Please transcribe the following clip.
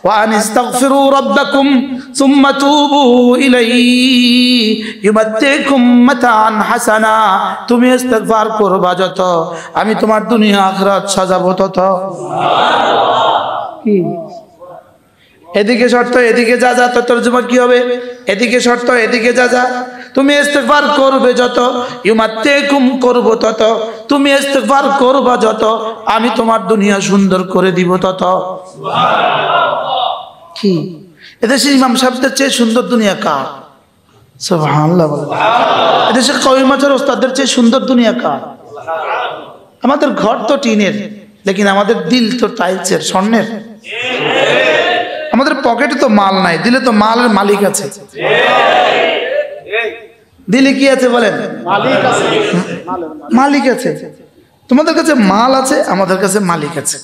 ওয়া আনিস্তাগফিরু রাব্বাকুম সুম্মা তুবু ইলাইহি ইউমাত্তিকুম মাতাআন হাসানা। তুমি ইস্তিগফার করবা যত, আমি তোমার দুনিয়া আখিরাত সাজাবো তত। কি এদিকে শর্ত এদিকে যা যা, তো তরজমা কি হবে? এদিকে শর্ত এদিকে যা যা। তুমি ইস্তিগফার করবে যত, ইউমাত্তিকুম করব তত। তুমি ইস্তিগফার করবা যত, আমি তোমার দুনিয়া সুন্দর করে দিব তত। কি এদেশে ইমাম সাহেবদের চেয়ে সুন্দর দুনিয়া কার? সুবহানাল্লাহ। এদেশে কওমি মাছের ওস্তাদদের চেয়ে সুন্দর দুনিয়া কার? আমাদের ঘর তো টিনের, লেকিন আমাদের দিল তো টাইলসের, স্বর্ণের। আমাদের পকেটে তো মাল নাই, দিলে তো মালের মালিক আছে। দিলে কি আছে বলেন? মালিক আছে। তোমাদের কাছে মাল আছে, আমাদের কাছে মালিক আছে।